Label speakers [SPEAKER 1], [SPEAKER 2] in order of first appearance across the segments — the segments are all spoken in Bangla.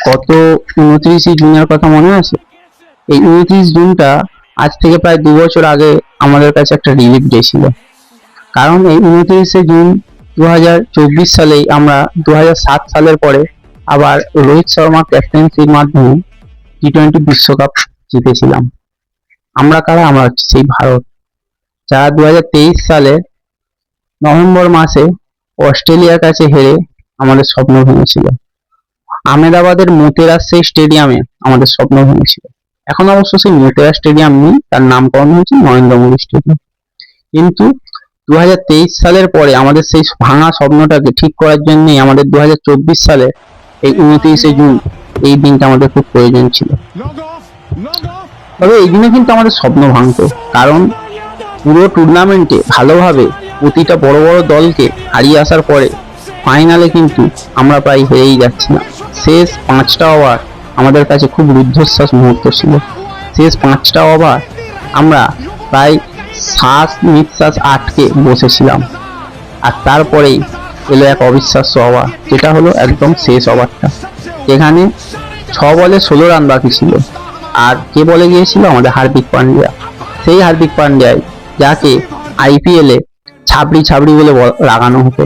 [SPEAKER 1] কত 29 জুনের কথা মনে আছে? এই 29 জুনটা আজ থেকে প্রায় 2 বছর আগে আমাদের কাছে একটা রিলিফ ডে ছিল। কারণ এই 29 জুন 2024 সালেই আমরা 2007 সালের পরে আবার রোহিত শর্মা ক্যাপ্টেন্সির মাধ্যমে টি-20 বিশ্বকাপ জিতেছিলাম। আমরা কারা? আমরা হচ্ছে সেই ভারত, যারা 2023 সালে নভেম্বর মাসে অস্ট্রেলিয়ার কাছে হেরে আমাদের স্বপ্ন ভেঙেছিল। আহমেদাবাদের মোতেরা সেই স্টেডিয়ামে আমাদের স্বপ্ন ভেঙেছিল। এখন অবশ্য সেই মোতেরা স্টেডিয়াম নেই, তার নামকরণ হয়েছে নরেন্দ্র মোদী স্টেডিয়াম। কিন্তু 2023 সালের পরে আমাদের সেই ভাঙা স্বপ্নটাকে ঠিক করার জন্যই আমাদের 2024 সালে এই 29 জুন এই দিনটা আমাদের খুব প্রয়োজন ছিল। তবে এই দিনে কিন্তু আমাদের স্বপ্ন ভাঙতো, কারণ পুরো টুর্নামেন্টে ভালোভাবে প্রতিটা বড় বড় দলকে হারিয়ে আসার পরে ফাইনালে কিন্তু আমরা প্রায় হেরেই যাচ্ছিলাম। শেষ 5টা ওভার আমাদের কাছে খুব রুদ্ধশ্বাস মুহূর্ত ছিল। শেষ 5টা ওভার আমরা প্রায় শ্বাস নিঃশ্বাস আটকে বসেছিলাম। আর তারপরেই এলো এক অবিশ্বাস্য ওভার, যেটা হলো একদম শেষ ওভারটা, যেখানে 6 বলে 16 রান বাকি ছিল। আর কে বলে গিয়েছিল? আমাদের হার্দিক পান্ডিয়া। সেই হার্দিক পান্ডিয়াই যাকে আইপিএলে ছাবড়ি ছাবড়ি বলে লাগানো হতো।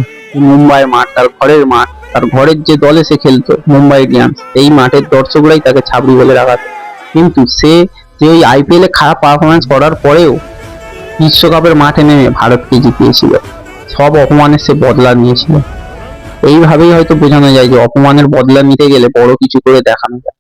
[SPEAKER 1] মুম্বাইয়ের মাঠ, তার ঘরের মাঠ, তার ঘরের যে দলে সে খেলতো মুম্বাই ইন্ডিয়ান্স, এই মাঠের দর্শকরাই তাকে ছাবড়ি বলে লাগাতো। কিন্তু সে যে ওই আইপিএলে খারাপ পারফরমেন্স করার পরেও বিশ্বকাপের মাঠে নেমে ভারতকে জিতিয়েছিল। সব অপমানের সে বদলা নিয়েছিল। এইভাবেই হয়তো বোঝানো যায় যে অপমানের বদলা নিতে গেলে বড় কিছু করে দেখানো যায়।